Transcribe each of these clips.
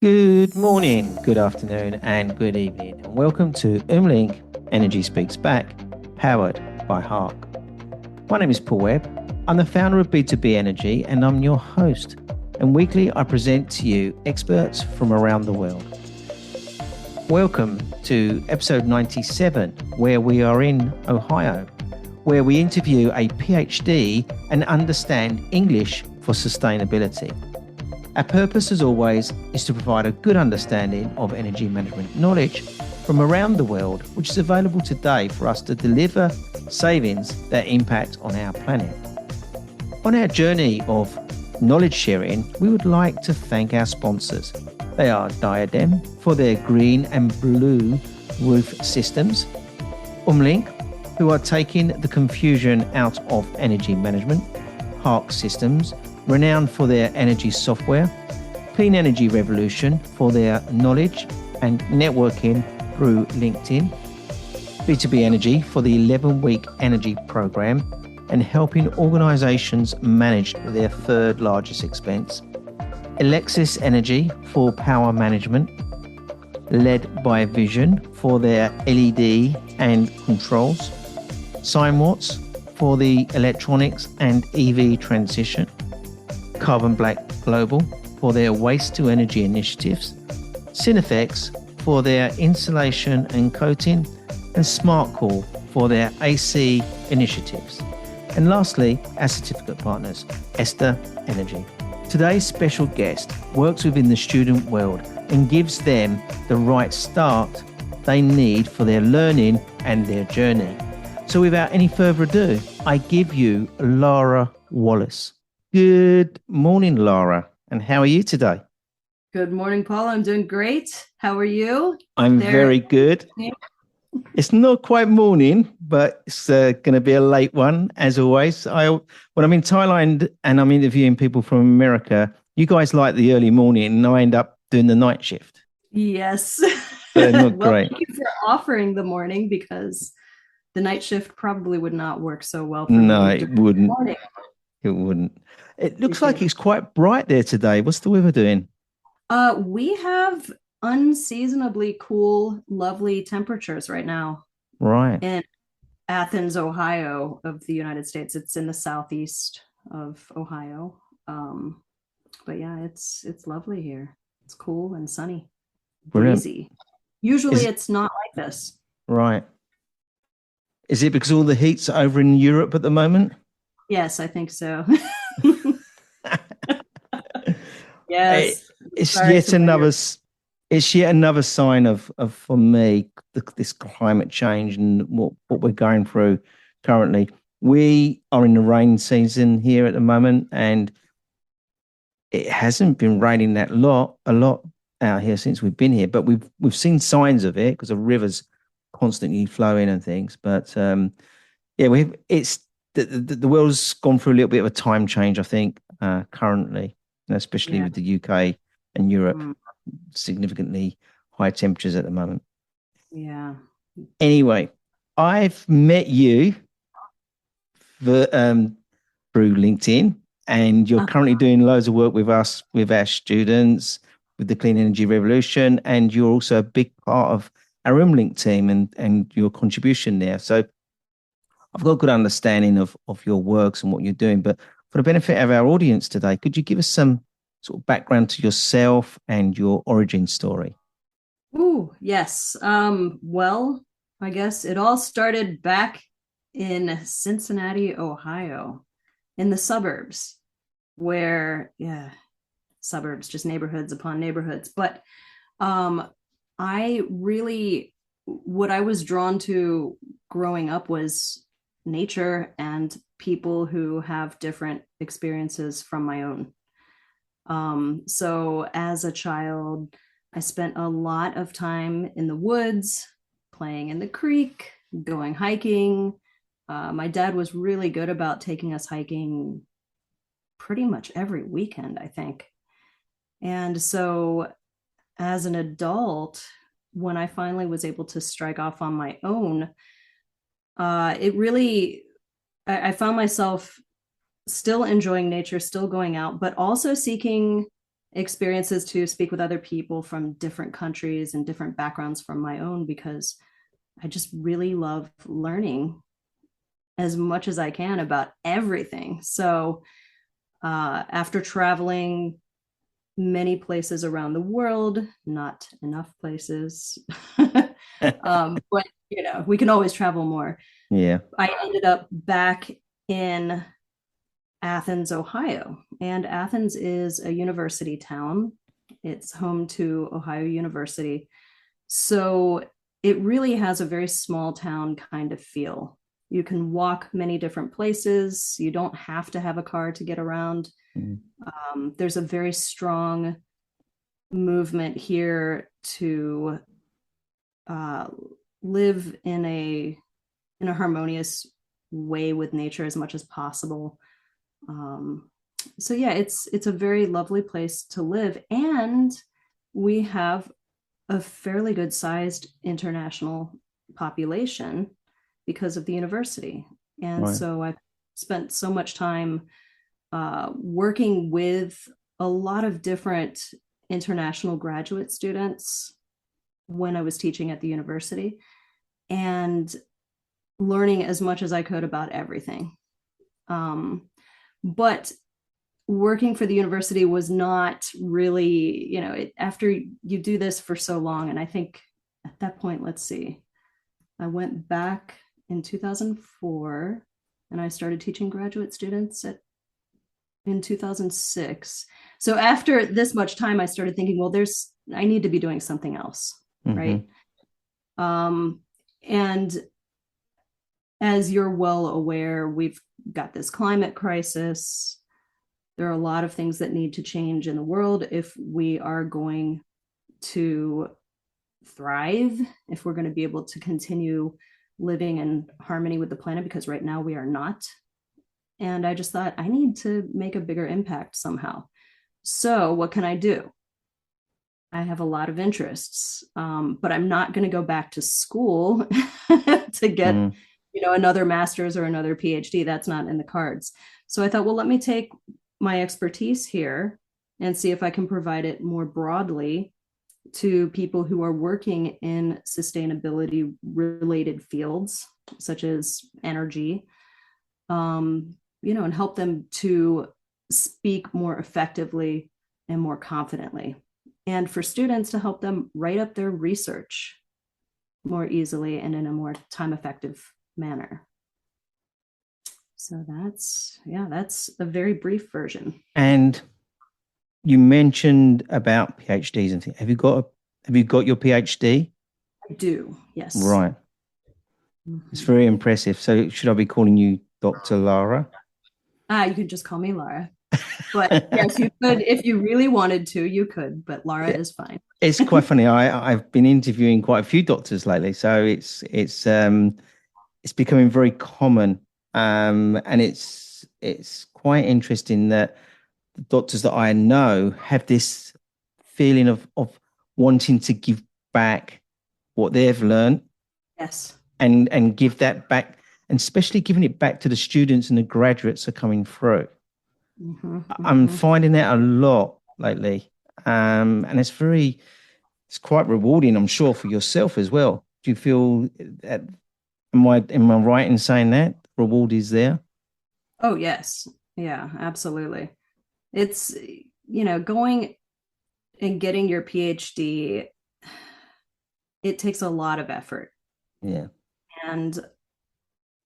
Good morning, good afternoon, and good evening, and welcome to Umlink Energy Speaks Back, powered by Hark. My name is Paul Webb. I'm the founder of B2B Energy, and I'm your host. And weekly, I present to you experts from around the world. Welcome to episode 97, where we are in Ohio, where we interview a PhD and understand English for sustainability. Our purpose, as always, is to provide a good understanding of energy management knowledge from around the world, which is available today for us to deliver savings that impact on our planet. On our journey of knowledge sharing, we would like to thank our sponsors. They are Diadem for their green and blue roof systems, Umlink, who are taking the confusion out of energy management, Hark Systems, renowned for their energy software, Clean Energy Revolution for their knowledge and networking through LinkedIn, B2B Energy for the 11-week energy program and helping organizations manage their third largest expense, Alexis Energy for power management, led by Vision for their LED and controls, Watts for the electronics and EV transition, Carbon Black Global for their waste to energy initiatives, Cinefex for their insulation and coating, and SmartCall for their AC initiatives. And lastly, our certificate partners, Esther Energy. Today's special guest works within the student world and gives them the right start they need for their learning and their journey. So without any further ado, I give you Lara Wallace. Good morning, Lara. And how are you today? Good morning, Paul. I'm doing great. How are you? I'm very good. It's not quite morning, but it's going to be a late one, as always. When I'm in Thailand and I'm interviewing people from America, you guys like the early morning, and I end up doing the night shift. Yes. So not Well, great. thank you for offering the morning, because the night shift probably would not work so well for No, me. it wouldn't. It wouldn't. It looks like it's quite bright there today. What's the weather doing? We have unseasonably cool, lovely temperatures right now. Right. In Athens, Ohio of the United States. It's in the southeast of Ohio. But yeah, it's lovely here. It's cool and sunny, breezy. Usually it's not like this. Right. Is it because all the heat's over in Europe at the moment? Yes, I think so. Yes. It's yet another sign of for me this climate change and what we're going through currently. We are in the rain season here at the moment, and it hasn't been raining a lot out here since we've been here, but we've seen signs of it because the rivers constantly flowing and things. But it's the world's gone through a little bit of a time change, I think, currently, especially with the UK and Europe, significantly high temperatures at the moment. Yeah. Anyway, I've met you through LinkedIn, and you're currently doing loads of work with us, with our students, with the Clean Energy Revolution, and you're also a big part of our Umlink team and your contribution there. So I've got a good understanding of your works and what you're doing. But for the benefit of our audience today, could you give us some sort of background to yourself and your origin story? Ooh, yes. Well, I guess it all started back in Cincinnati, Ohio, in the suburbs, where, suburbs, just neighborhoods upon neighborhoods. But what I was drawn to growing up was nature and people who have different experiences from my own. So as a child, I spent a lot of time in the woods, playing in the creek, going hiking. My dad was really good about taking us hiking pretty much every weekend, I think. And so as an adult, when I finally was able to strike off on my own, I found myself still enjoying nature, still going out, but also seeking experiences to speak with other people from different countries and different backgrounds from my own, because I just really love learning as much as I can about everything. So after traveling many places around the world, not enough places, but we can always travel more. Yeah. I ended up back in Athens, Ohio, and Athens is a university town. It's home to Ohio University. So it really has a very small town kind of feel. You can walk many different places. You don't have to have a car to get around. Mm. There's a very strong movement here to live in a harmonious way with nature as much as possible. So yeah, it's a very lovely place to live, and we have a fairly good sized international population because of the university. And Right. so I've spent so much time working with a lot of different international graduate students when I was teaching at the university, and learning as much as I could about everything. But working for the university was not really, after you do this for so long, and I think at that point, let's see, I went back in 2004 and I started teaching graduate students in 2006. So after this much time, I started thinking, well, I need to be doing something else, right? And as you're well aware, we've got this climate crisis. There are a lot of things that need to change in the world if we are going to thrive, if we're going to be able to continue living in harmony with the planet, because right now we are not. And I just thought, I need to make a bigger impact somehow. So what can I do? I have a lot of interests, but I'm not going to go back to school to get, another master's or another PhD. That's not in the cards. So I thought, well, let me take my expertise here and see if I can provide it more broadly to people who are working in sustainability related fields, such as energy, and help them to speak more effectively and more confidently. And for students, to help them write up their research more easily and in a more time effective manner. So that's a very brief version. And you mentioned about PhDs and things. Have you got your PhD? I do, yes. Right. It's very impressive. So should I be calling you Dr. Lara? You could just call me Lara. But yes, you could, if you really wanted to, you could, but Lara is fine. It's quite funny. I've been interviewing quite a few doctors lately, so it's becoming very common. And it's quite interesting that the doctors that I know have this feeling of wanting to give back what they've learned. Yes. And give that back, and especially giving it back to the students and the graduates are coming through. I'm finding that a lot lately. And it's quite rewarding, I'm sure, for yourself as well. Do you feel that, am I right in saying that reward is there? Oh, yes. Yeah, absolutely. It's, going and getting your PhD, it takes a lot of effort. Yeah. And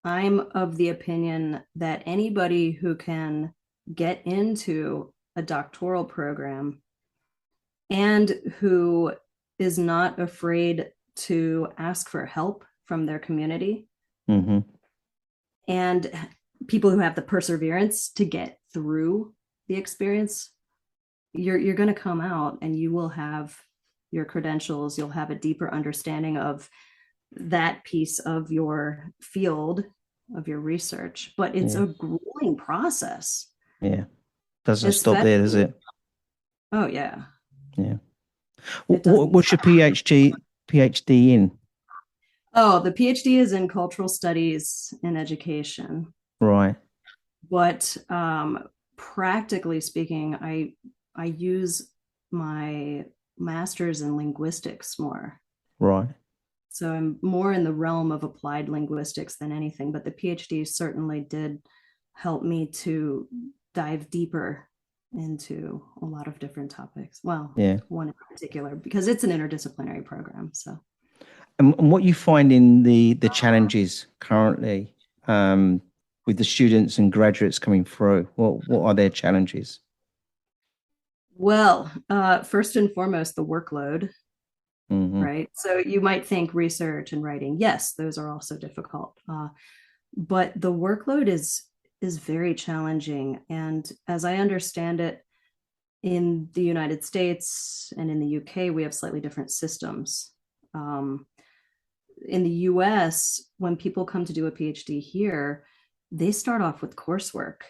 I'm of the opinion that anybody who can get into a doctoral program and who is not afraid to ask for help from their community, and people who have the perseverance to get through the experience, you're going to come out and you will have your credentials. You'll have a deeper understanding of that piece of your field, of your research. But it's a grueling process. Yeah. Doesn't stop there, does it? Oh, yeah. Yeah. What's your PhD in? Oh, the PhD is in cultural studies and education. Right. But practically speaking, I use my master's in linguistics more. Right. So I'm more in the realm of applied linguistics than anything, but the PhD certainly did help me to dive deeper into a lot of different topics. Well, Yeah. one in particular, because it's an interdisciplinary program. So, And what you find in the challenges currently with the students and graduates coming through, what are their challenges? well, first and foremost, the workload, Hmm. right? So you might think research and writing, yes, those are also difficult, but the workload is very challenging. And as I understand it, in the United States and in the UK, we have slightly different systems. Um, in the US, when people come to do a PhD here, they start off with coursework.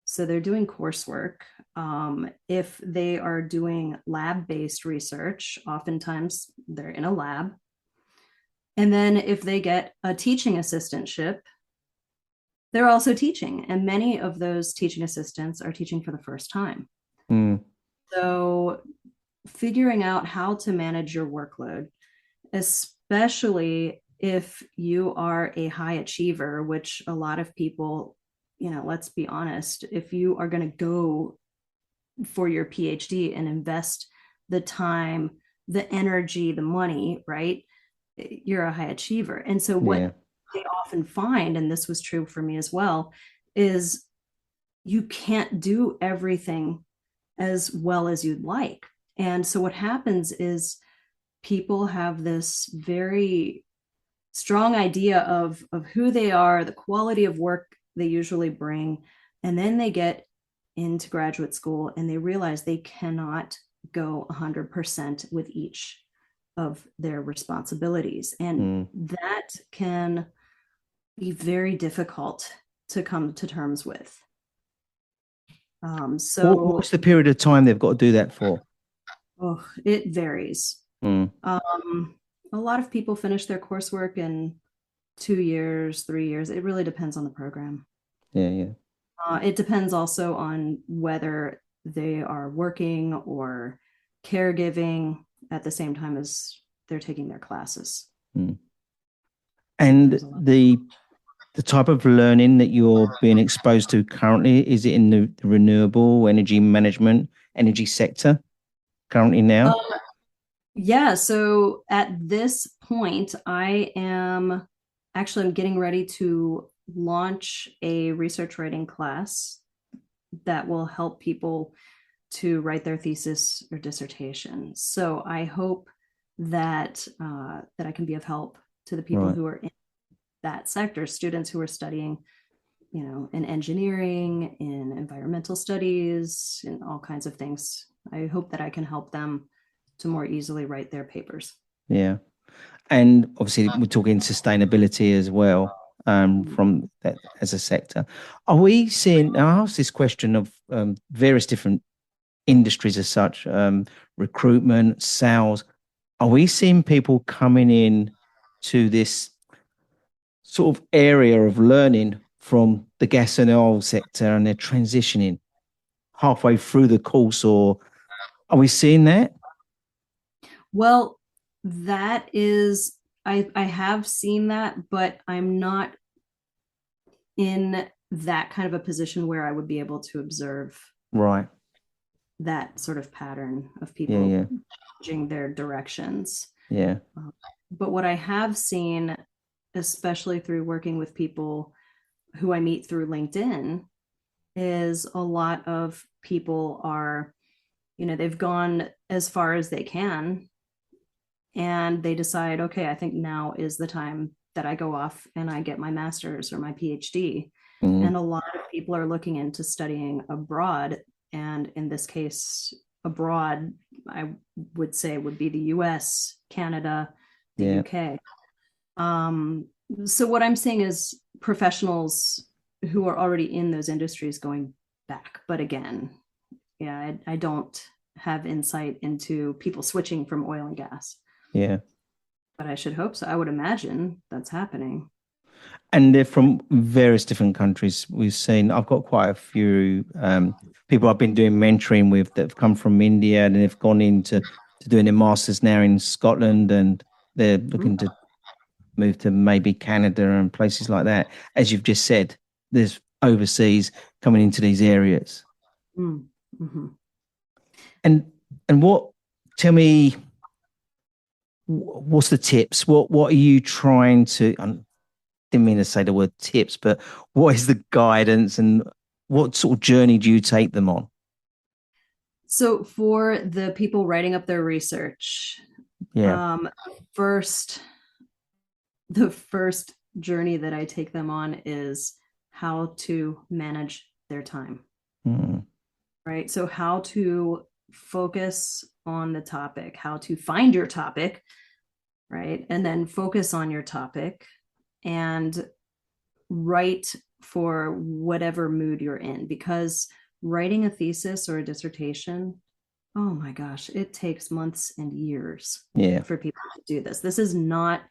So they're doing coursework. If they are doing lab based research, oftentimes they're in a lab. And then if they get a teaching assistantship, they're also teaching. And many of those teaching assistants are teaching for the first time. Mm, So figuring out how to manage your workload, especially if you are a high achiever, which a lot of people, let's be honest, if you are going to go for your PhD and invest the time, the energy, the money, right? You're a high achiever. And so yeah. what they often find, and this was true for me as well, is you can't do everything as well as you'd like. And so what happens is people have this very strong idea of who they are, the quality of work they usually bring, and then they get into graduate school and they realize they cannot go 100% with each of their responsibilities. And Mm. that can be very difficult to come to terms with. What's the period of time they've got to do that for? Oh, it varies. Mm, A lot of people finish their coursework in 2 years, 3 years. It really depends on the program. yeah, yeah. It depends also on whether they are working or caregiving at the same time as they're taking their classes. Mm. So And there's a lot. the type of learning that you're being exposed to currently, is it in the renewable energy management, energy sector currently Um, now? yeah, so at this point, I'm getting ready to launch a research writing class that will help people to write their thesis or dissertation. So I hope that I can be of help to the people Right. who are in that sector, students who are studying, in engineering, in environmental studies, in all kinds of things. I hope that I can help them to more easily write their papers. Yeah. And obviously, we're talking sustainability as well, from that as a sector. Are we seeing, I asked this question of various different industries as such, recruitment, sales. Are we seeing people coming in to this sort of area of learning from the gas and oil sector and they're transitioning halfway through the course, or are we seeing that? Well, that is, I have seen that, but I'm not in that kind of a position where I would be able to observe Right. that sort of pattern of Yeah, people yeah, changing their directions. yeah, But what I have seen, especially through working with people who I meet through LinkedIn, is a lot of people are, they've gone as far as they can and they decide, okay, I think now is the time that I go off and I get my master's or my PhD. mm, And a lot of people are looking into studying abroad. And in this case, abroad, I would say would be the US, Canada, the yeah, UK. Um, so what I'm saying is professionals who are already in those industries going back. But again, yeah, I don't have insight into people switching from oil and gas, yeah. but I should hope so. I would imagine that's happening. And they're from various different countries. We've seen, I've got quite a few people I've been doing mentoring with that have come from India and they've gone into doing their masters now in Scotland, and they're looking to move to maybe Canada and places like that. As you've just said, there's overseas coming into these areas. Mm-hmm. And what? Tell me, what's the tips? What are you trying to? I didn't mean to say the word tips, but what is the guidance and what sort of journey do you take them on? So for the people writing up their research, Yeah. first, the first journey that I take them on is how to manage their time. Mm. Right? So how to focus on the topic, how to find your topic, right? And then focus on your topic and write for whatever mood you're in, because writing a thesis or a dissertation, oh my gosh, it takes months and years Yeah. for people to do this. This is not,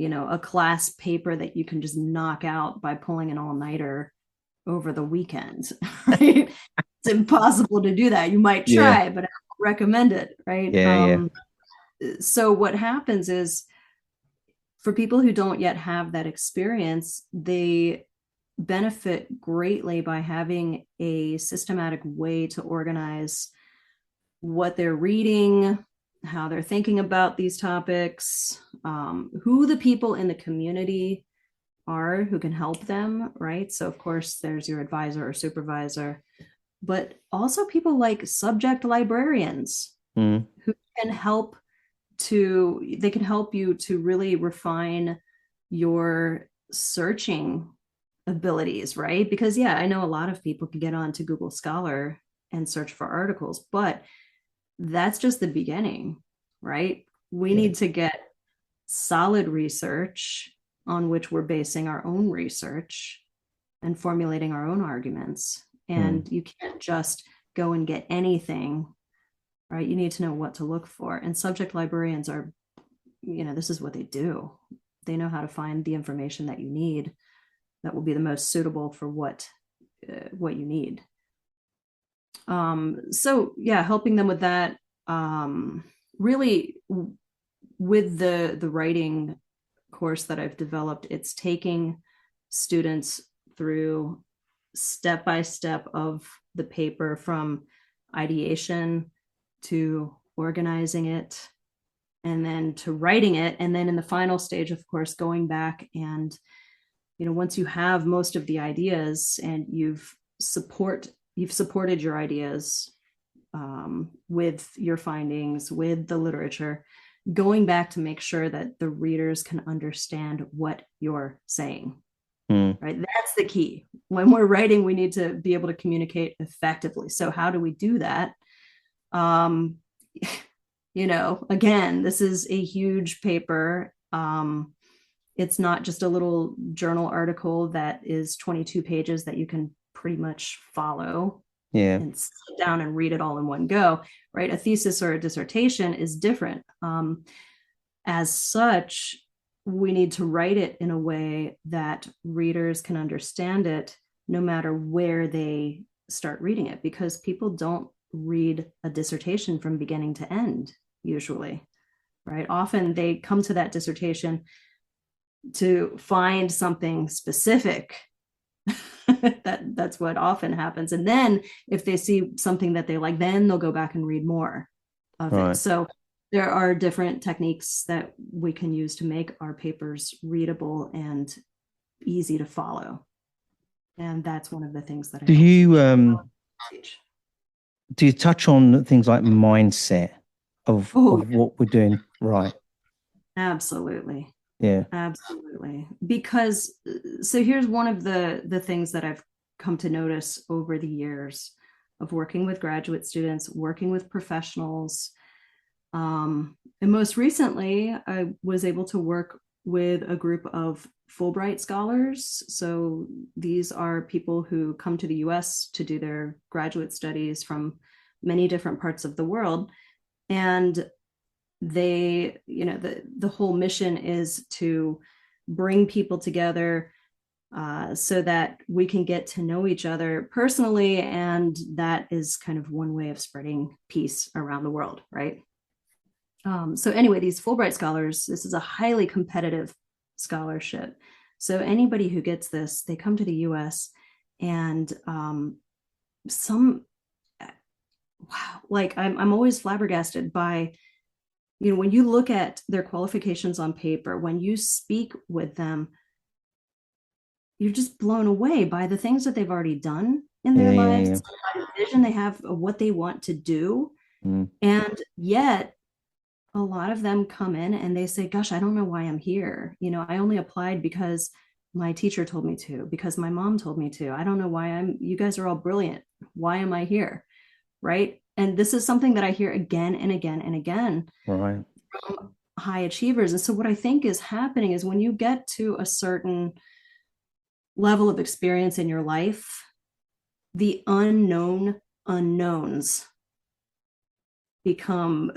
a class paper that you can just knock out by pulling an all-nighter over the weekend, right? It's impossible to do that. You might Yeah. try, but I don't recommend it, right? Yeah. So what happens is, for people who don't yet have that experience, they benefit greatly by having a systematic way to organize what they're reading, how they're thinking about these topics, who the people in the community are who can help them, right? So, of course, there's your advisor or supervisor, but also people like subject librarians Mm. who can help they can help you to really refine your searching abilities, right? Because yeah, I know a lot of people can get on to Google Scholar and search for articles, but that's just the beginning, right? We Yeah. need to get solid research on which we're basing our own research and formulating our own arguments. Mm. And you can't just go and get anything, right? You need to know what to look for. And subject librarians are, this is what they do. They know how to find the information that you need that will be the most suitable for what you need. So yeah, helping them with that. Really, with the writing course that I've developed, it's taking students through step by step of the paper, from ideation to organizing it and then to writing it, and then in the final stage, of course, going back and once you have most of the ideas and you've supported your ideas with your findings, with the literature, going back to make sure that the readers can understand what you're saying. Right? That's the key. When we're writing, we need to be able to communicate effectively. So how do we do that? Again, this is a huge paper. It's not just a little journal article that is 22 pages that you can pretty much follow and sit down and read it all in one go, right? A thesis or a dissertation is different. As such, we need to write it in a way that readers can understand it no matter where they start reading it, because people don't read a dissertation from beginning to end, usually, right? Often they come to that dissertation to find something specific. That's what often happens. And then if they see something that they like, then they'll go back and read more of it. So there are different techniques that we can use to make our papers readable and easy to follow. And that's one of the things that I do you touch on things like mindset of what we're doing right? Absolutely. Yeah. Absolutely. Because so here's one of the things that I've come to notice over the years of working with graduate students, working with professionals. And most recently, I was able to work with a group of Fulbright scholars. So these are people who come to the US to do their graduate studies from many different parts of the world. And they, the whole mission is to bring people together so that we can get to know each other personally. And that is kind of one way of spreading peace around the world, right? So anyway, these Fulbright scholars, this is a highly competitive scholarship. So anybody who gets this, they come to the US and some, wow, like I'm always flabbergasted by, when you look at their qualifications on paper, when you speak with them, you're just blown away by the things that they've already done in their lives, by the vision they have of what they want to do. And yet a lot of them come in and they say, gosh, I don't know why I'm here. I only applied because my teacher told me to, because my mom told me to. I don't know why you guys are all brilliant. Why am I here? Right. And this is something that I hear again and again and again Right. from high achievers. And so what I think is happening is when you get to a certain level of experience in your life, the unknown unknowns become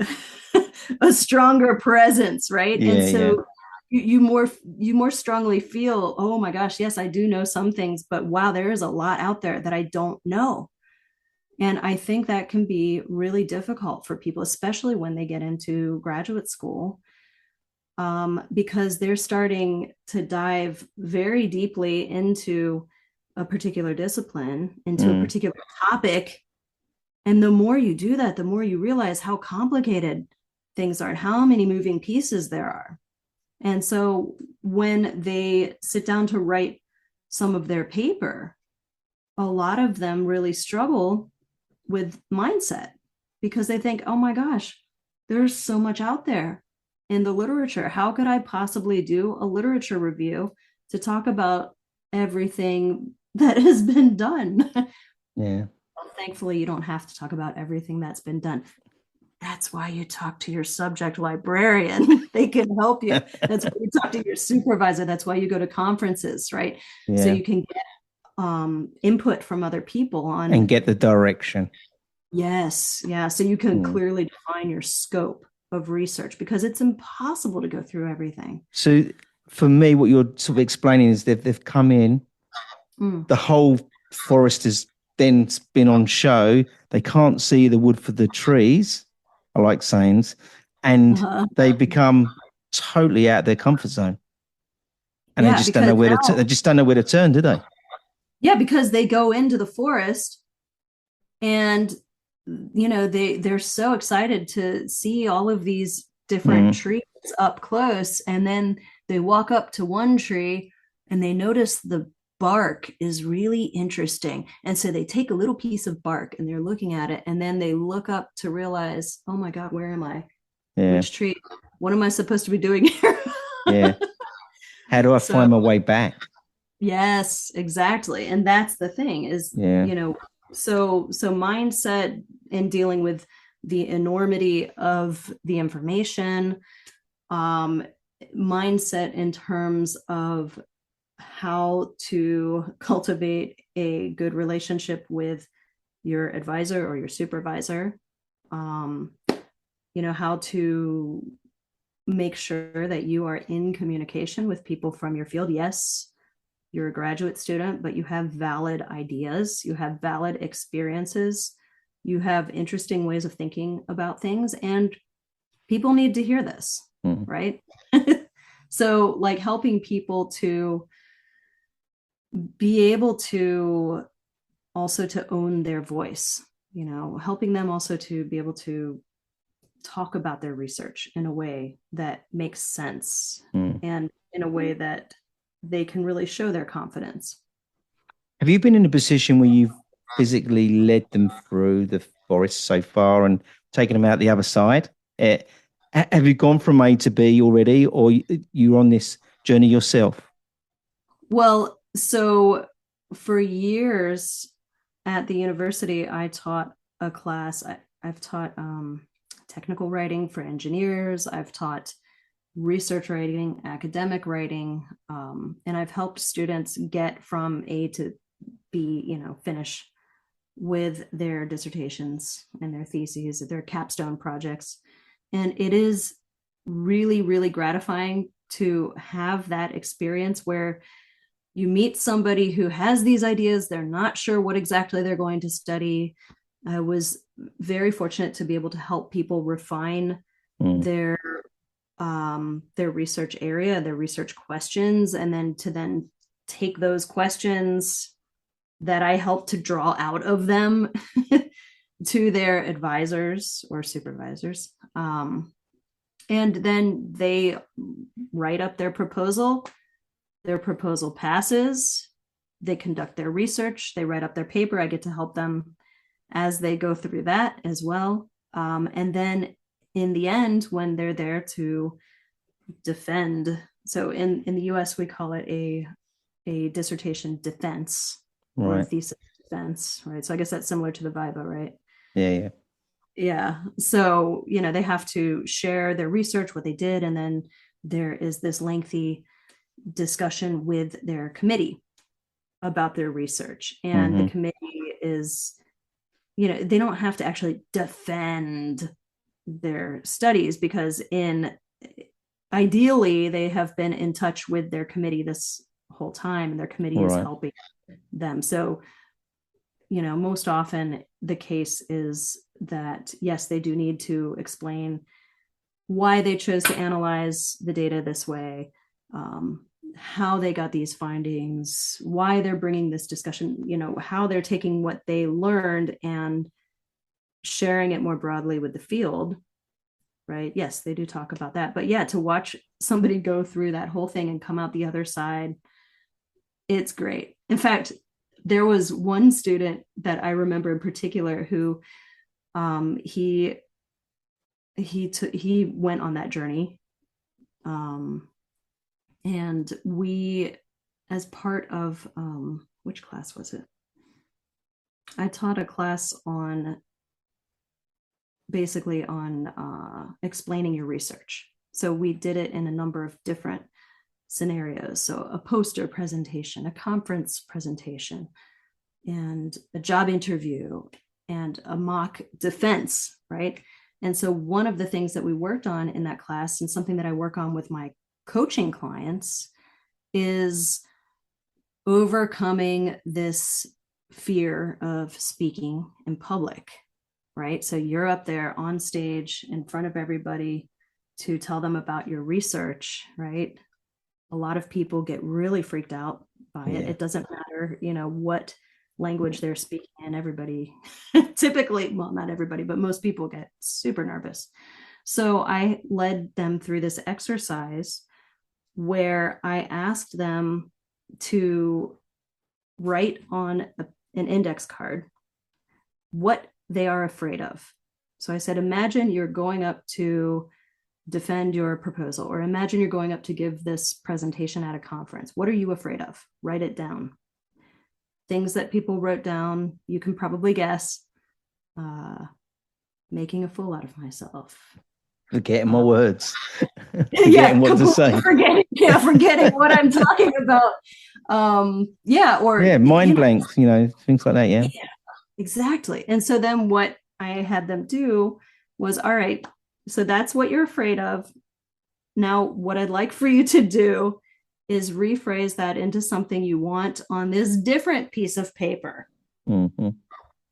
a stronger presence, right? Yeah, and so you more strongly feel, oh my gosh, yes, I do know some things, but wow, there is a lot out there that I don't know. And I think that can be really difficult for people, especially when they get into graduate school, because they're starting to dive very deeply into a particular discipline, into a particular topic. And the more you do that, the more you realize how complicated things are and how many moving pieces there are. And so when they sit down to write some of their paper, a lot of them really struggle with mindset because they think, oh my gosh, there's so much out there in the literature. How could I possibly do a literature review to talk about everything that has been done? Yeah. Well, thankfully, you don't have to talk about everything that's been done. That's why you talk to your subject librarian. They can help you. That's why you talk to your supervisor. That's why you go to conferences, right? So Yeah. you can get input from other people on. And get the direction. Yes. Yeah. So you can clearly define your scope of research because it's impossible to go through everything. So for me, what you're sort of explaining is they've come in, the whole forest has then been on show. They can't see the wood for the trees. I like sayings, and they become totally out of their comfort zone, and they just don't know where to. They just don't know where to turn, do they? Yeah, because they go into the forest, and they're so excited to see all of these different trees up close, and then they walk up to one tree, and they notice the bark is really interesting. And so they take a little piece of bark and they're looking at it. And then they look up to realize, oh my God, where am I? Yeah. Which tree? What am I supposed to be doing here? Yeah. How do I find my way back? Yes, exactly. And that's the thing is, so mindset in dealing with the enormity of the information, mindset in terms of how to cultivate a good relationship with your advisor or your supervisor, how to make sure that you are in communication with people from your field. Yes, you're a graduate student, but you have valid ideas, you have valid experiences, you have interesting ways of thinking about things, and people need to hear this, right? So like helping people to be able to also to own their voice, helping them also to be able to talk about their research in a way that makes sense and in a way that they can really show their confidence. Have you been in a position where you've physically led them through the forest so far and taken them out the other side? Have you gone from A to B already, or you're on this journey yourself? Well, so for years at the university, I taught a class. I've taught technical writing for engineers. I've taught research writing, academic writing, and I've helped students get from A to B, finish with their dissertations and their theses, their capstone projects. And it is really, really gratifying to have that experience where you meet somebody who has these ideas, they're not sure what exactly they're going to study. I was very fortunate to be able to help people refine their research area, their research questions, and then take those questions that I helped to draw out of them to their advisors or supervisors. And then they write up their proposal. Their proposal passes. They conduct their research. They write up their paper. I get to help them as they go through that as well. And then in the end, when they're there to defend, so in the US, we call it a dissertation defense, right, or a thesis defense, right? So I guess that's similar to the Viva, right? Yeah. Yeah. So, they have to share their research, what they did, and then there is this lengthy discussion with their committee about their research. And the committee is, they don't have to actually defend their studies, because ideally they have been in touch with their committee this whole time, and their committee is helping them. So, most often the case is that, yes, they do need to explain why they chose to analyze the data this way, how they got these findings, why they're bringing this discussion, how they're taking what they learned and sharing it more broadly with the field, right? Yes, they do talk about that. But yeah, to watch somebody go through that whole thing and come out the other side, it's great. In fact, there was one student that I remember in particular who he went on that journey. And we, as part of, which class was it? I taught a class basically on explaining your research. So we did it in a number of different scenarios. So a poster presentation, a conference presentation, and a job interview, and a mock defense, right? And so one of the things that we worked on in that class, and something that I work on with my coaching clients, is overcoming this fear of speaking in public, right? So you're up there on stage in front of everybody to tell them about your research, right? A lot of people get really freaked out by it. It doesn't matter, what language they're speaking in. Everybody typically, well, not everybody, but most people get super nervous. So I led them through this exercise where I asked them to write on an index card what they are afraid of. So I said, imagine you're going up to defend your proposal, or imagine you're going up to give this presentation at a conference. What are you afraid of? Write it down. Things that people wrote down, you can probably guess. Making a fool out of myself. Forgetting my words. Forgetting what to say. Forgetting what I'm talking about. Mind blanks, things like that. Yeah, exactly. And so then what I had them do was, all right, so that's what you're afraid of. Now, what I'd like for you to do is rephrase that into something you want on this different piece of paper. All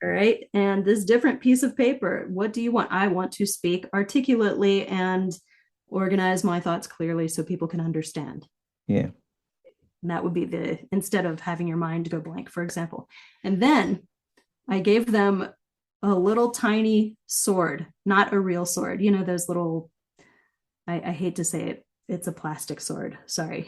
right. And this different piece of paper, what do you want? I want to speak articulately and organize my thoughts clearly so people can understand. Yeah. And that would be instead of having your mind go blank, for example. And then I gave them a little tiny sword, not a real sword. Those little, I hate to say it, it's a plastic sword. Sorry.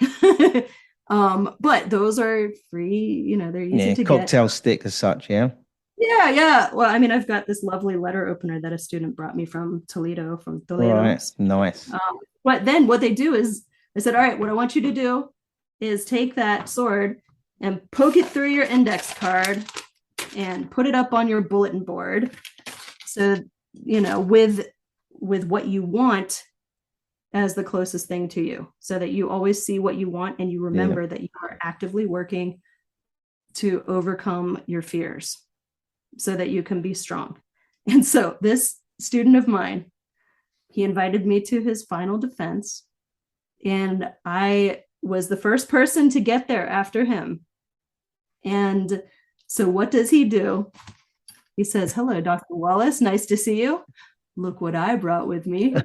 But those are free, they're easy to cocktail get. Stick as such. Yeah. Yeah. Well, I mean, I've got this lovely letter opener that a student brought me from Toledo. Right. Nice. But then what they do is, I said, all right, what I want you to do is take that sword and poke it through your index card and put it up on your bulletin board. So, with what you want as the closest thing to you, so that you always see what you want and you remember that you are actively working to overcome your fears so that you can be strong. And so this student of mine, he invited me to his final defense. And I was the first person to get there after him. And so what does he do? He says, "Hello, Dr. Wallace. Nice to see you. Look what I brought with me."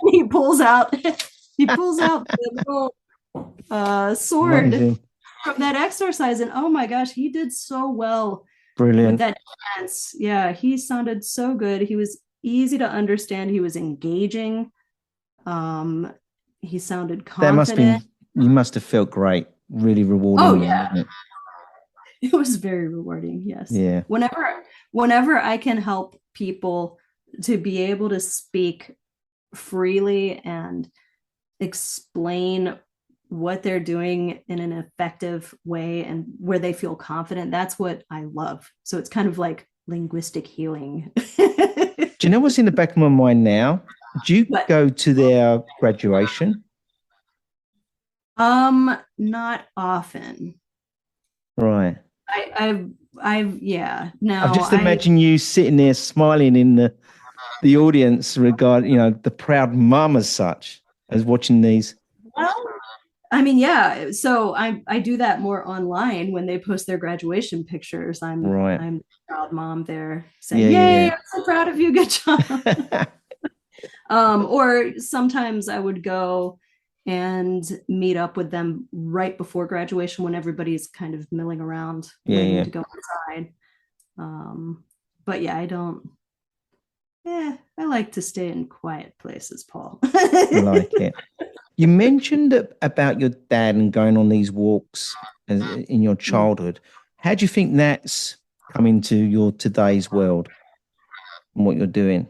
he pulls out the little sword Amazing. from that exercise. And oh my gosh, he did so well with Brilliant. that dance. Yeah, he sounded so good. He was easy to understand. He was engaging. Um, he sounded That must have confident. been, you must have felt great. Really Oh rewarding then, yeah, wasn't it? it was very rewarding. Yes. Yeah. Whenever I can help people to be able to speak freely and explain what they're doing in an effective way and where they feel confident, that's what I love. So it's kind of like linguistic healing. Do you know what's in the back of my mind now? Do you but go to their graduation? not often. Right. Yeah. I've No, just imagined you sitting there smiling in the audience regard, the proud mum as such as watching these. well, I mean, yeah. So I do that more online when they post their graduation pictures. Right. I'm the proud mom there saying, Yeah, "Yay, yeah, I'm so proud of you. Good job." yeah. Or sometimes I would go and meet up with them right before graduation when everybody's kind of milling around Yeah, waiting yeah. to go inside. But yeah, I don't. Yeah, I like to stay in quiet places, Paul. I like it. You mentioned about your dad and going on these walks in your childhood. How do you think that's come into your today's world and what you're doing?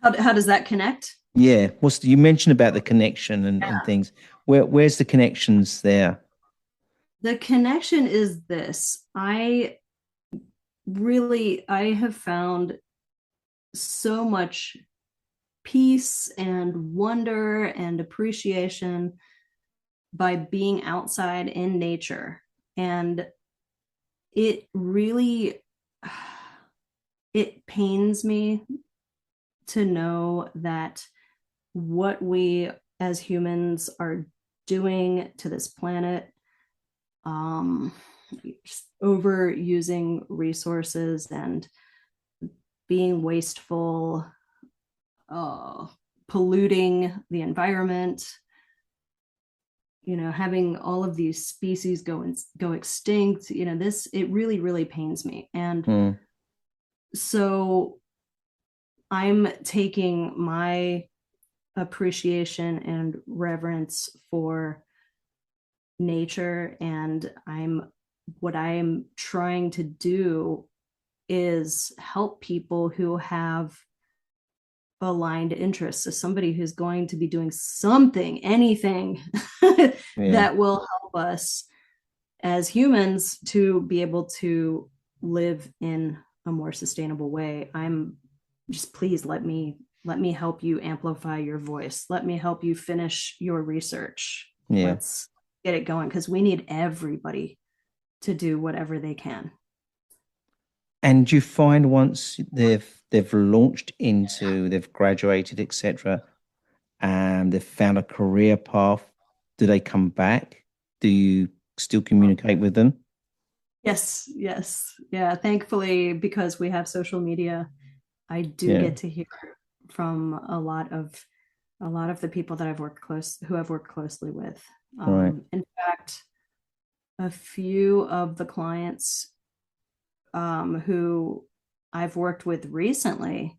How does that connect? Yeah. You mentioned about the connection and things. Where's the connections there? The connection is this. I have found so much peace and wonder and appreciation by being outside in nature. And it really it pains me to know that what we as humans are doing to this planet, um, overusing resources and being wasteful, uh, polluting the environment, having all of these species go extinct. This, it really, really pains me. And Hmm. so I'm taking my appreciation and reverence for nature, and what I'm trying to do is help people who have aligned interests. So somebody who's going to be doing something, anything Yeah. that will help us as humans to be able to live in a more sustainable way. I'm just, please let me help you amplify your voice. Let me help you finish your research. Yeah. Let's get it going because we need everybody to do whatever they can. And you find once they've launched into, they've graduated, etc., and they've found a career path, do they come back? Do you still communicate with them? Yes, yes. Yeah, thankfully, because we have social media, I do Yeah. get to hear from a lot of the people that I've worked closely with. Right. In fact, a few of the clients who I've worked with recently,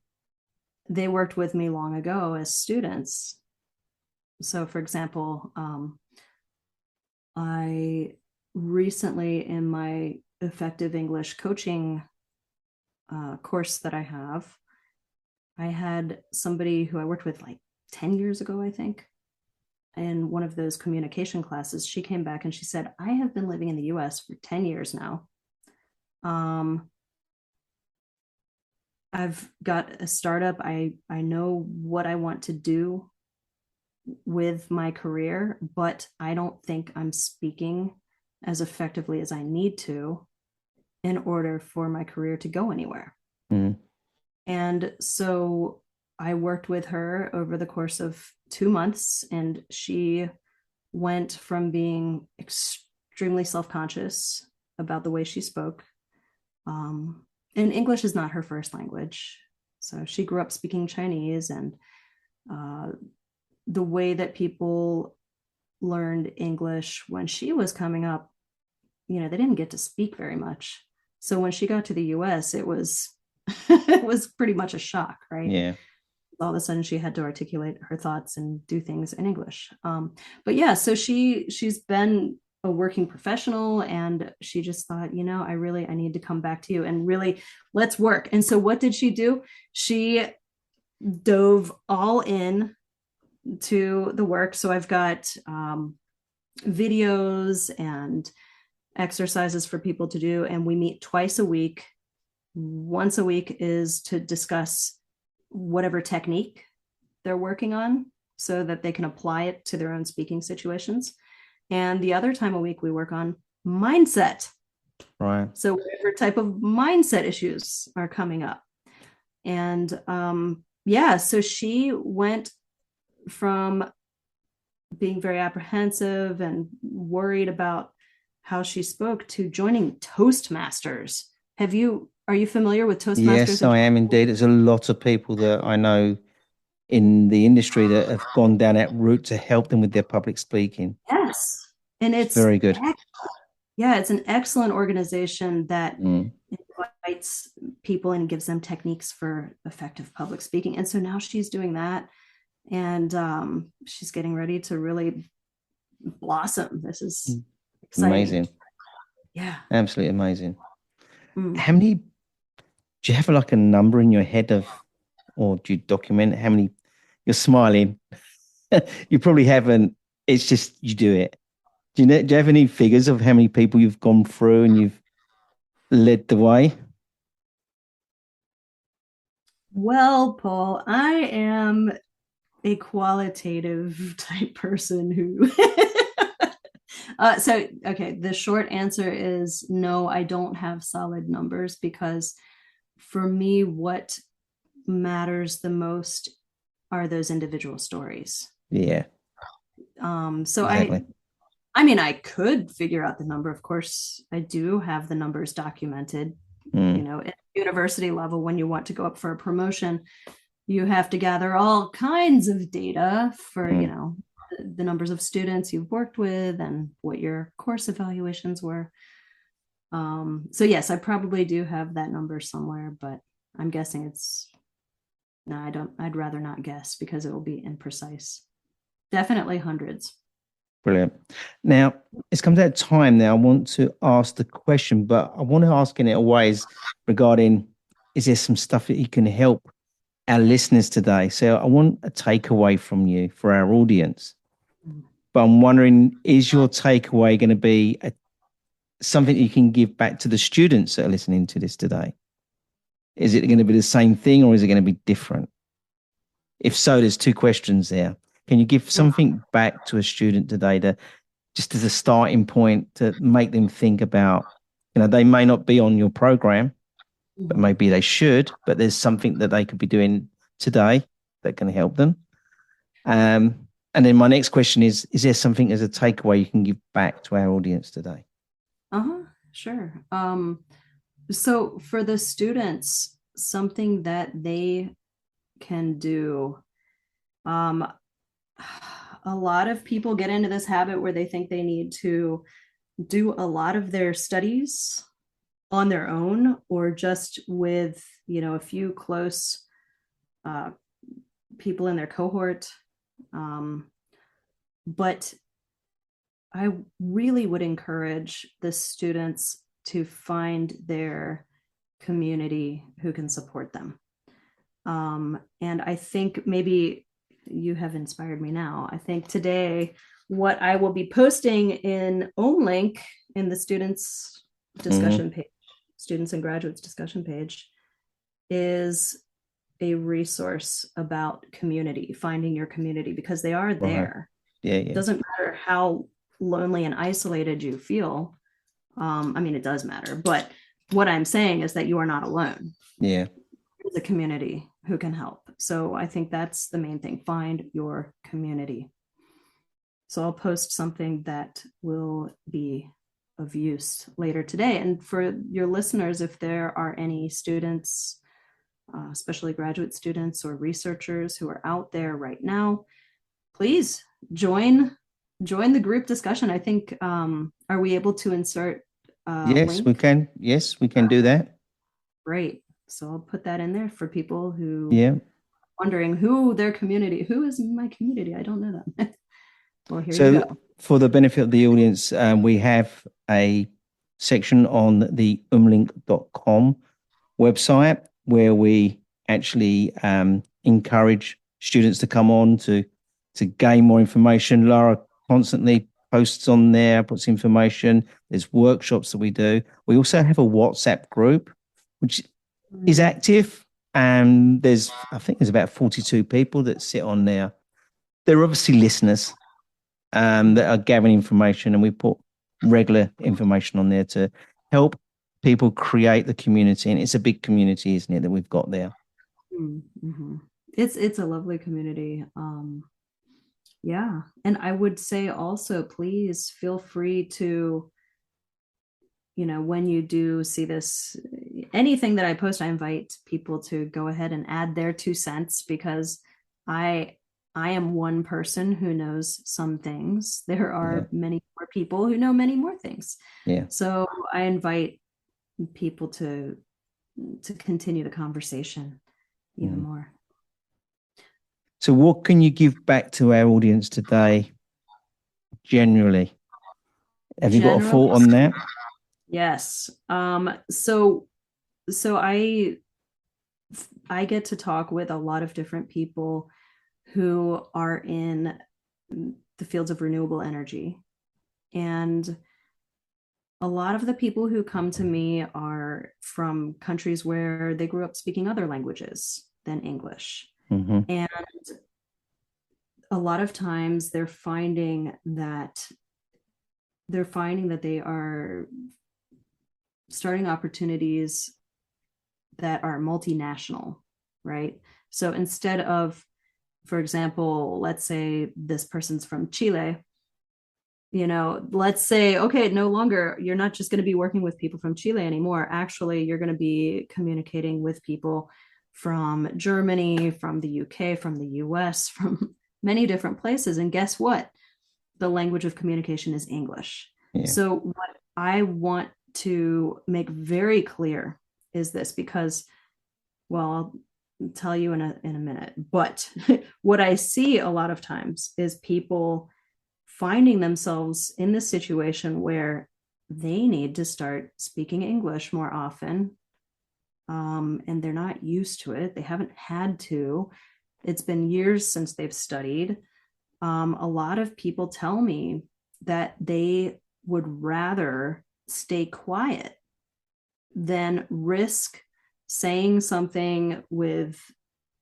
they worked with me long ago as students. So, for example, I recently, in my effective English coaching course that I had somebody who I worked with like 10 years ago, I think, in one of those communication classes. She came back and she said, "I have been living in the US for 10 years now. Um, I've got a startup. I know what I want to do with my career, but I don't think I'm speaking as effectively as I need to in order for my career to go anywhere." Mm. And so I worked with her over the course of 2 months, and she went from being extremely self-conscious about the way she spoke. And English is not her first language. So she grew up speaking Chinese, and uh, the way that people learned English when she was coming up, they didn't get to speak very much. So when she got to the US, it was it was pretty much a shock, right? Yeah. All of a sudden she had to articulate her thoughts and do things in English. But yeah, so she's been a working professional, and she just thought, I need to come back to you and really let's work. And so what did she do? She dove all in to the work. So I've got videos and exercises for people to do, and we meet twice a week. Once a week is to discuss whatever technique they're working on so that they can apply it to their own speaking situations. And the other time a week, we work on mindset. Right. So whatever type of mindset issues are coming up. And so she went from being very apprehensive and worried about how she spoke to joining Toastmasters. Are you familiar with Toastmasters? Yes, I am indeed. There's a lot of people that I know in the industry that have gone down that route to help them with their public speaking. Yes. And It's very good. It's an excellent organization that invites people and gives them techniques for effective public speaking. And so now she's doing that, and she's getting ready to really blossom. This is exciting. Amazing. Yeah. Absolutely amazing. How many, do you have like a number in your head of, or do you document how many? You're smiling. You probably haven't. It's just you do it. Do you have any figures of how many people you've gone through and you've led the way? Well, Paul, I am a qualitative type person who okay, the short answer is no, I don't have solid numbers, because for me, what matters the most are those individual stories. Yeah. So exactly. I could figure out the number. Of course, I do have the numbers documented. At university level, when you want to go up for a promotion, you have to gather all kinds of data for, the numbers of students you've worked with and what your course evaluations were. So yes, I probably do have that number somewhere, but I'm guessing I'd rather not guess because it will be imprecise. Definitely hundreds. Brilliant. Now, it's come to that time now. I want to ask the question, but I want to ask in it a ways regarding, is there some stuff that you can help our listeners today? So I want a takeaway from you for our audience. But I'm wondering, is your takeaway going to be something you can give back to the students that are listening to this today? Is it going to be the same thing, or is it going to be different? If so, there's two questions there. Can you give something back to a student today to just as a starting point to make them think about, they may not be on your program, but maybe they should, but there's something that they could be doing today that can help them. And then my next question is there something as a takeaway you can give back to our audience today? Sure. So for the students, something that they can do, a lot of people get into this habit where they think they need to do a lot of their studies on their own, or just with, a few close people in their cohort. But I really would encourage the students to find their community who can support them. And I think maybe you have inspired me now. I think today, what I will be posting in OhmLink in the students discussion page, students and graduates discussion page, is a resource about community, finding your community, because they are there. Yeah. It doesn't matter how lonely and isolated you feel. It does matter, but what I'm saying is that you are not alone. Yeah. There's a community who can help. So I think that's the main thing. Find your community. So I'll post something that will be of use later today. And for your listeners, if there are any students, especially graduate students or researchers who are out there right now, please join the group discussion. I think, are we able to insert a Yes, we link? can. Yes, we can do that. Great. So I'll put that in there for people who Yeah. wondering who is my community. I don't know that. Well, here you So go. for the benefit of the audience, we have a section on the umlink.com website where we actually encourage students to come on to gain more information. Lara constantly posts on there, puts information. There's workshops that we do. We also have a WhatsApp group, which is active, and I think there's about 42 people that sit on there. They're obviously listeners that are gathering information, and we put regular information on there to help people create the community. And it's a big community, isn't it, that we've got there? Mm-hmm. It's a lovely community. Yeah. And I would say also, please feel free to, when you do see this, anything that I post, I invite people to go ahead and add their 2 cents, because I am one person who knows some things. There are many more people who know many more things. Yeah. So I invite people to continue the conversation even more. So what can you give back to our audience today generally? Have you got a thought on that? Yes. So I get to talk with a lot of different people who are in the fields of renewable energy. And a lot of the people who come to me are from countries where they grew up speaking other languages than English. Mm-hmm. And a lot of times they're finding that they are starting opportunities that are multinational, right? So instead of, for example, let's say this person's from Chile, let's say, okay, no longer, you're not just going to be working with people from Chile anymore. Actually, you're going to be communicating with people from Germany, from the UK, from the US, from many different places. And guess what? The language of communication is English. Yeah. So what I want to make very clear is this, because, well, I'll tell you in a minute, but what I see a lot of times is people finding themselves in this situation where they need to start speaking English more often, and they're not used to it. They haven't had to. It's been years since they've studied. A lot of people tell me that they would rather stay quiet than risk saying something with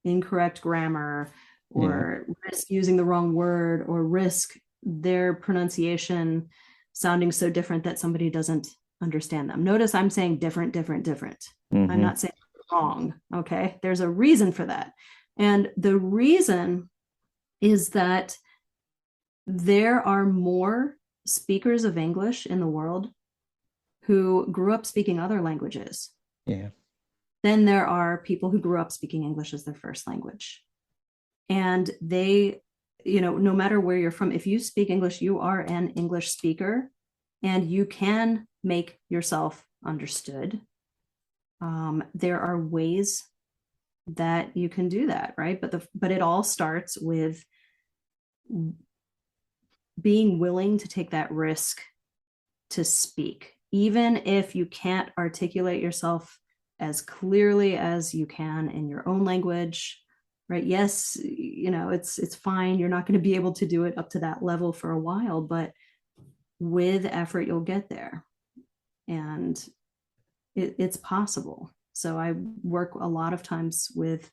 incorrect grammar, or risk using the wrong word, or risk their pronunciation sounding so different that somebody doesn't understand them. Notice I'm saying different. Mm-hmm. I'm not saying wrong. Okay. There's a reason for that. And the reason is that there are more speakers of English in the world who grew up speaking other languages. Yeah. Then there are people who grew up speaking English as their first language. And they, no matter where you're from, if you speak English, you are an English speaker, and you can make yourself understood. There are ways that you can do that, right? But it all starts with being willing to take that risk to speak, even if you can't articulate yourself as clearly as you can in your own language, right? Yes, it's fine. You're not going to be able to do it up to that level for a while, but with effort, you'll get there. And it's possible. So I work a lot of times with,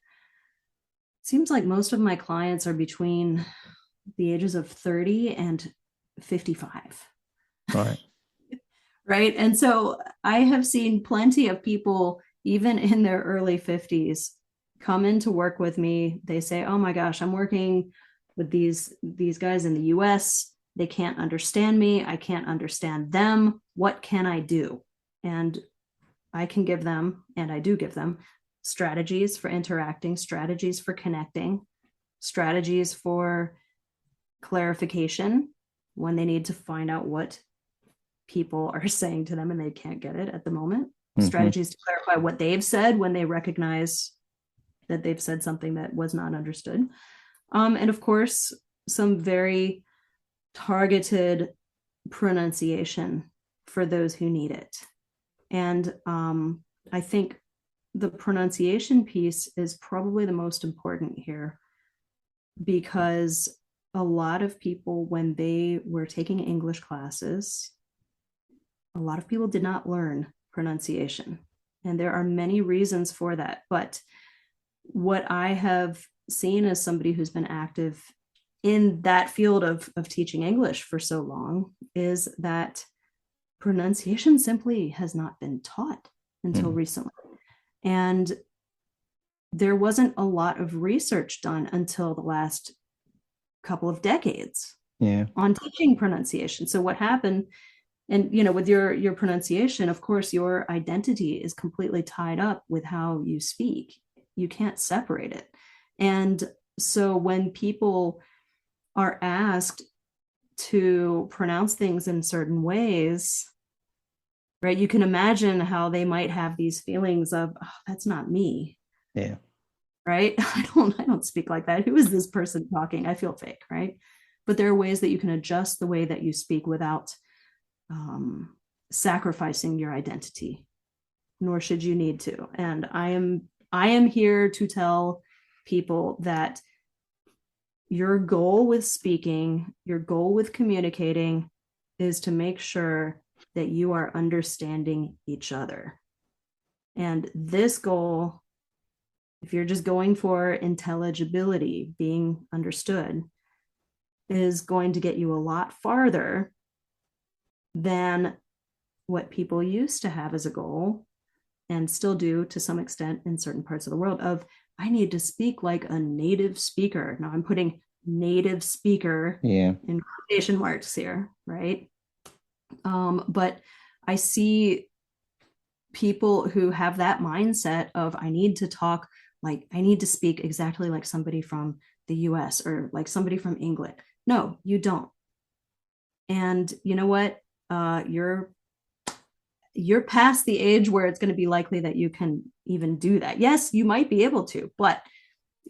seems like most of my clients are between the ages of 30 and 55. Right. Right. And so I have seen plenty of people, even in their early 50s, come in to work with me. They say, oh my gosh, I'm working with these guys in the US. They can't understand me. I can't understand them. What can I do? And I can give them, and I do give them, strategies for interacting, strategies for connecting, strategies for clarification when they need to find out what people are saying to them and they can't get it at the moment, strategies to clarify what they've said when they recognize that they've said something that was not understood. And of course, some very targeted pronunciation for those who need it. And I think the pronunciation piece is probably the most important here, because a lot of people, when they were taking English classes, a lot of people did not learn pronunciation. And there are many reasons for that. But what I have seen as somebody who's been active in that field of teaching English for so long is that pronunciation simply has not been taught until recently. And there wasn't a lot of research done until the last couple of decades on teaching pronunciation. So what happened, and with your pronunciation, of course, your identity is completely tied up with how you speak. You can't separate it. And so when people are asked to pronounce things in certain ways, right, you can imagine how they might have these feelings of, oh, that's not me. Yeah. Right. I don't speak like that. Who is this person talking? I feel fake. Right. But there are ways that you can adjust the way that you speak without sacrificing your identity, nor should you need to. And I am here to tell people that your goal with speaking, your goal with communicating is to make sure that you are understanding each other. And this goal, if you're just going for intelligibility, being understood, is going to get you a lot farther than what people used to have as a goal, and still do to some extent in certain parts of the world, of I need to speak like a native speaker. Now I'm putting native speaker in quotation marks here, right? But I see people who have that mindset of I need to speak exactly like somebody from the US or like somebody from England. No, you don't. And you know what? You're past the age where it's going to be likely that you can even do that. Yes, you might be able to, but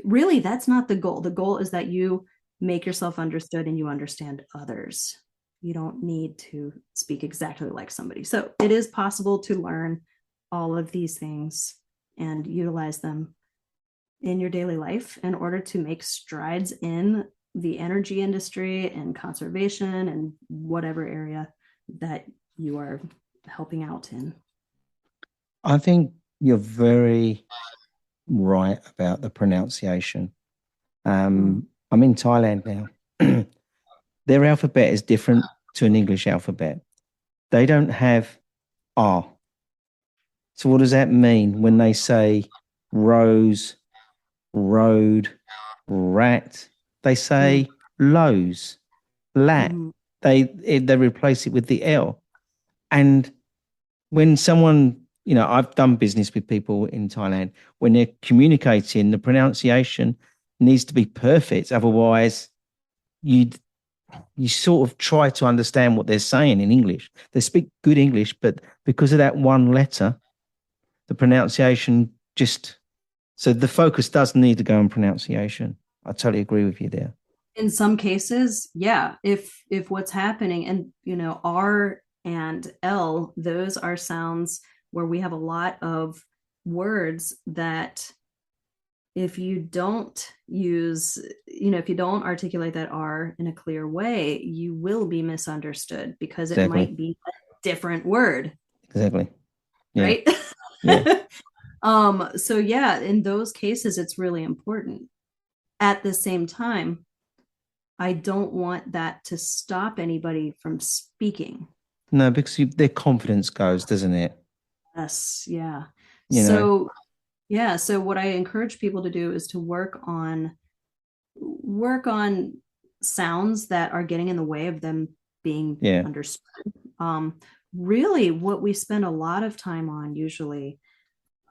really that's not the goal. The goal is that you make yourself understood and you understand others. You don't need to speak exactly like somebody. So it is possible to learn all of these things and utilize them in your daily life in order to make strides in the energy industry and conservation and whatever area that you are helping out in. I think you're very right about the pronunciation. I'm in Thailand now. Their alphabet is different to an English alphabet. They don't have R. So what does that mean when they say rose, road, rat? They say lows, lat. They replace it with the L. And when someone, I've done business with people in Thailand, when they're communicating, the pronunciation needs to be perfect. Otherwise, you sort of try to understand what they're saying in English. They speak good English, but because of that one letter, the pronunciation so the focus does need to go on pronunciation. I totally agree with you there. In some cases, yeah. If what's happening, and R and L, those are sounds where we have a lot of words that if you don't if you don't articulate that R in a clear way, you will be misunderstood because it might be a different word. Exactly. Yeah. Right? Yeah. So yeah, in those cases, it's really important. At the same time, I don't want that to stop anybody from speaking. No, because their confidence goes, doesn't it? Yes, yeah. So Yeah. So what I encourage people to do is to work on sounds that are getting in the way of them being Yeah. understood. Um, Really, what we spend a lot of time on usually,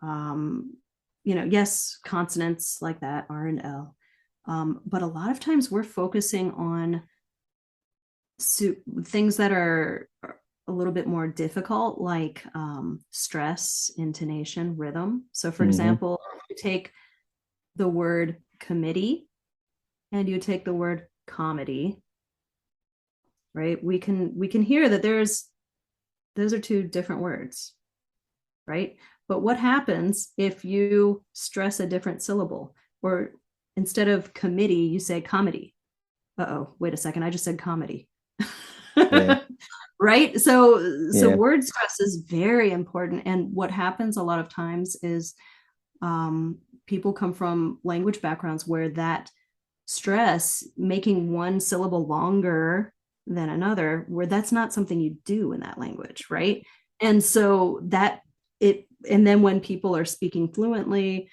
um, yes, consonants like that, R and L, but a lot of times we're focusing on things that are a little bit more difficult, like stress, intonation, rhythm. So, for Hmm. example, you take the word committee and you take the word comedy, right? We can hear that those are two different words, right? But what happens if you stress a different syllable, or instead of committee you say comedy? Uh-oh, wait a second, I just said comedy. Yeah. Right? So Yeah. word stress is very important, and what happens a lot of times is people come from language backgrounds where that stress, making one syllable longer than another, where that's not something you do in that language, right? And so that it and then when people are speaking fluently,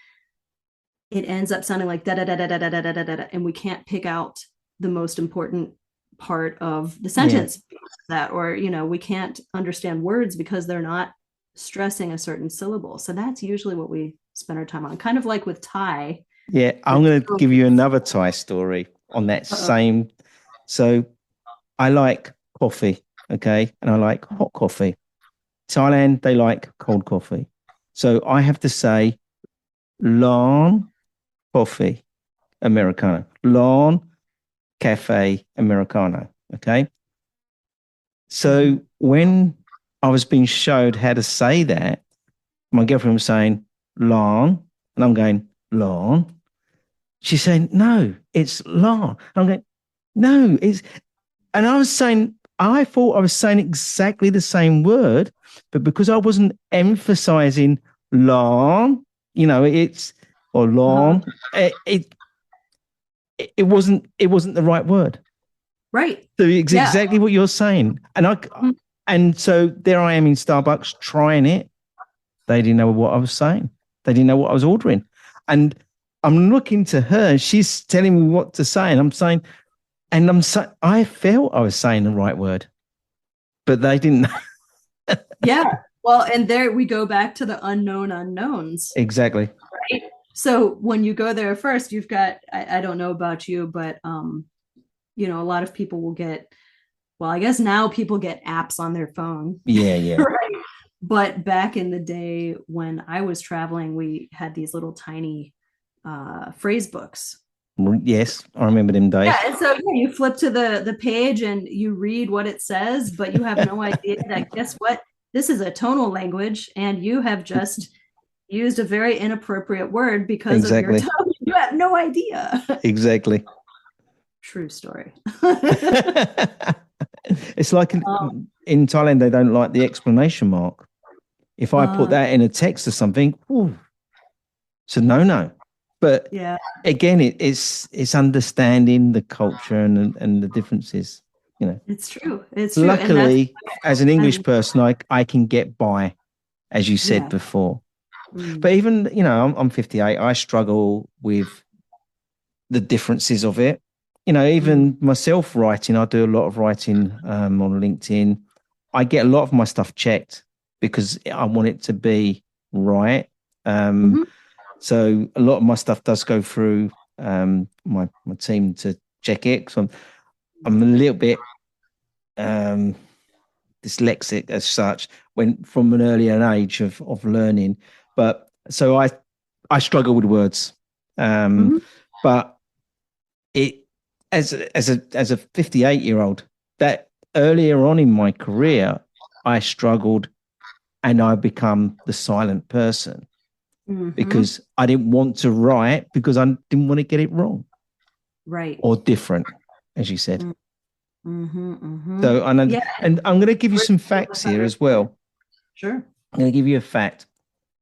it ends up sounding like da da da da da da da da da, and we can't pick out the most important part of the Yeah. sentence, that, or we can't understand words because they're not stressing a certain syllable. So that's usually what we spend our time on, kind of like with Thai. Yeah. I'm With going to give you another Thai story on that uh same. So I like coffee, okay, and I like hot coffee. Thailand, they like cold coffee. So I have to say lawn coffee Americano, lawn cafe Americano. Okay. So when I was being showed how to say that, my girlfriend was saying lawn, and I'm going lawn. She's saying, no, it's lawn. I'm going, no, it's, and I was saying, I thought I was saying exactly the same word, but because I wasn't emphasizing lawn, it's, or uh-huh. lawn, it wasn't the right word. Right. So it's Yeah. exactly what you're saying. And so there I am in Starbucks trying it. They didn't know what I was saying. They didn't know what I was ordering. And I'm looking to her and she's telling me what to say. And I'm saying, I felt I was saying the right word, but they didn't know. Yeah. Well, and there we go back to the unknown unknowns, Exactly. right? So when you go there first, you've got, I don't know about you, but a lot of people will get, well, I guess now people get apps on their phone. Yeah, yeah. Right. But back in the day when I was traveling, we had these little tiny phrase books. Yes, I remember them Yeah, days. and so yeah, you flip to the page and you read what it says, but you have no idea that, guess what? This is a tonal language, and you have just used a very inappropriate word because of your Exactly. tone. You have no idea. Exactly. True story. It's like um, in Thailand, they don't like the exclamation mark. If I put uh, that in a text or something, ooh, it's a no-no. But yeah, again, it's understanding the culture and the differences. You know, it's true. It's true, and that's luckily, as an I English person, I can get by, as you said yeah. before. Mm. But even I'm 58. I struggle with the differences of it. Mm. Even myself writing, I do a lot of writing on LinkedIn. I get a lot of my stuff checked because I want it to be right. Um, Mhm. so a lot of my stuff does go through my team to check it. So I'm a little bit um, dyslexic as such when from an earlier age of learning. But so I struggle with words. Mhm. But it as a 58-year-old, that earlier on in my career, I struggled and I become the silent person Mhm. because I didn't want to write because I didn't want to get it wrong Right. or different, as you said. Mm. Mhm. Mhm. So and Yeah. and I'm going to give you some facts here as well. Sure. I'm going to give you a fact.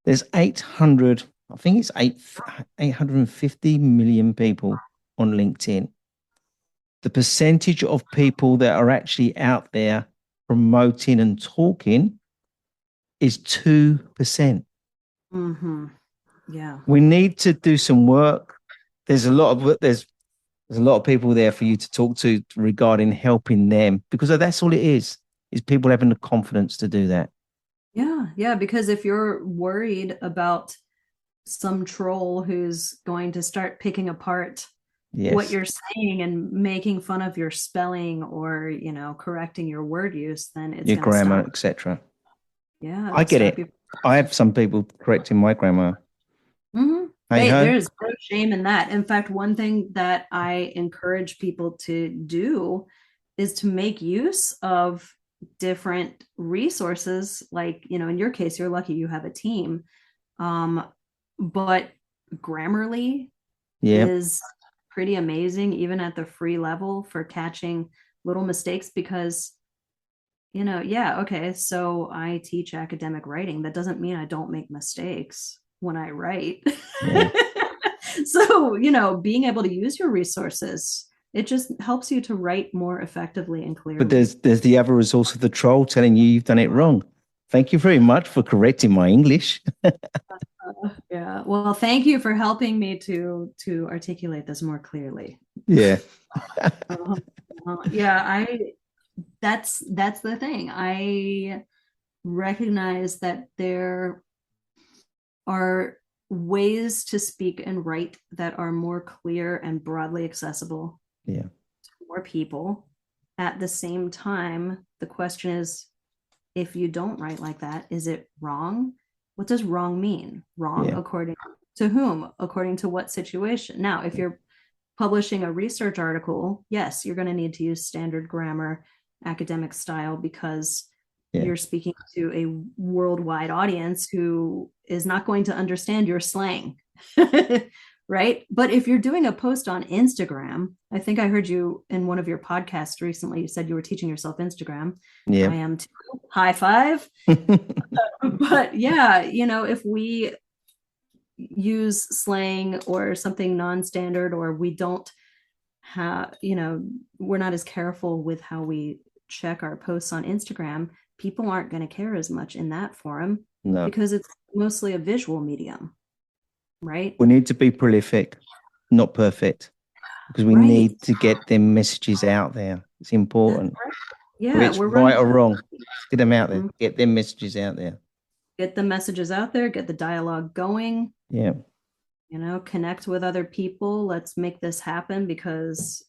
There's 800, I think it's 850 million people on LinkedIn. The percentage of people that are actually out there promoting and talking is 2%. Mhm. Yeah. We need to do some work. There's a lot of people there for you to talk to regarding helping them, because that's all it is people having the confidence to do that. Yeah. Yeah. Because if you're worried about some troll who's going to start picking apart what Yes. you're saying and making fun of your spelling or, correcting your word use, then it's Your going to grammar, stop. etc. Yeah. I It'll get stop it. you. I have some people correcting my grammar. Mm-hmm. Hey Hey, ho. there's no shame in that. In fact, one thing that I encourage people to do is to make use of different resources. Like, in your case, you're lucky you have a team. Um, but Grammarly Yeah. is pretty amazing, even at the free level, for catching little mistakes because, yeah, okay, so I teach academic writing. That doesn't mean I don't make mistakes when I write. Yeah. So, being able to use your resources, it just helps you to write more effectively and But clearly. there's the other resource of the troll telling you you've done it wrong. Thank you very much for correcting my English. Yeah. Well, thank you for helping me to articulate this more clearly. Yeah. Uh, yeah, that's the thing. I recognize that there are ways to speak and write that are more clear and broadly accessible Yeah. to more people. At the same time, the question is, if you don't write like that, is it wrong? What does wrong mean? Wrong Yeah. according to whom? According to what situation? Now, if you're publishing a research article, yes, you're going to need to use standard grammar, academic style, because Yeah. you're speaking to a worldwide audience who is not going to understand your slang. Right? But if you're doing a post on Instagram, I think I heard you in one of your podcasts recently, you said you were teaching yourself Instagram. Yeah. I am too. High five. But yeah, if we use slang or something non-standard, or we don't have, we're not as careful with how we check our posts on Instagram, people aren't going to care as much in that forum No. because it's mostly a visual medium, right? We need to be prolific, not perfect, because we Right. need to get them messages out there. It's important. Right. Whether Yeah, it's we're right running. or wrong, get them out there. Get them messages out there. Get the messages out there, get the dialogue going, Yeah. Connect with other people. Let's make this happen because,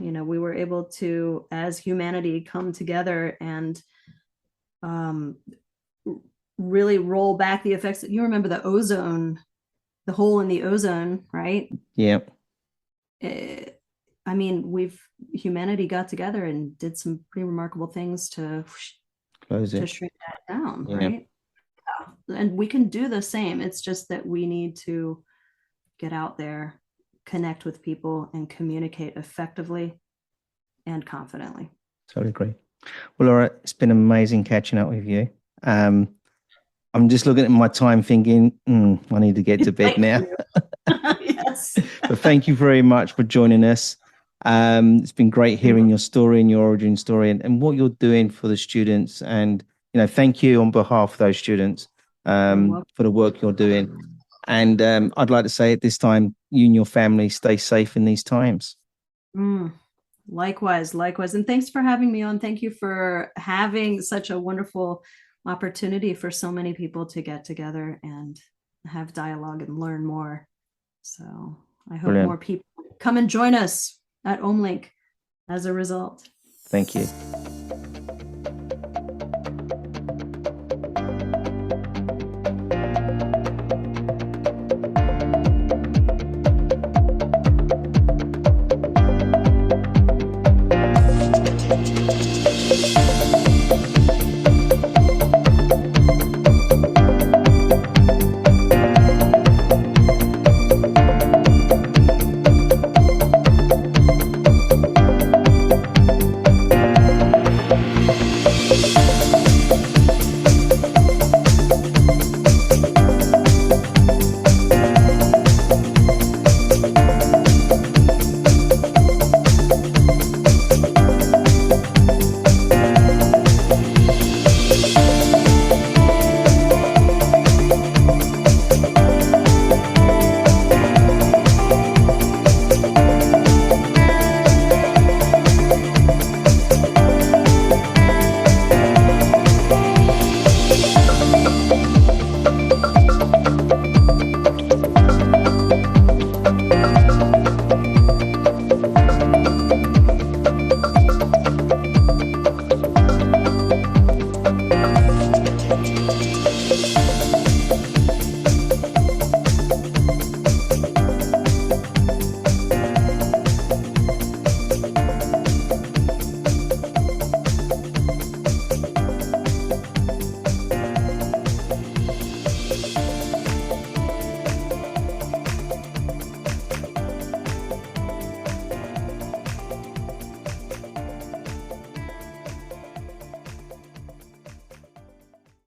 we were able to, as humanity, come together and really roll back the effects. You remember the hole in the ozone, right? Yeah. I mean, humanity got together and did some pretty remarkable things to Close it. shrink that down, Yeah. right? Yeah. And we can do the same. It's just that we need to get out there, connect with people, and communicate effectively and confidently. Totally agree. Well, Laura, it's been amazing catching up with you. I'm just looking at my time thinking, I need to get to bed now. Yes. But thank you very much for joining us. It's been great hearing your story and your origin story and what you're doing for the students. And, thank you on behalf of those students for the work you're doing. And I'd like to say at this time, you and your family stay safe in these times. Likewise. And thanks for having me on. Thank you for having such a wonderful opportunity for so many people to get together and have dialogue and learn more. So I hope Brilliant. more people come and join us at OMLink as a result. Thank you.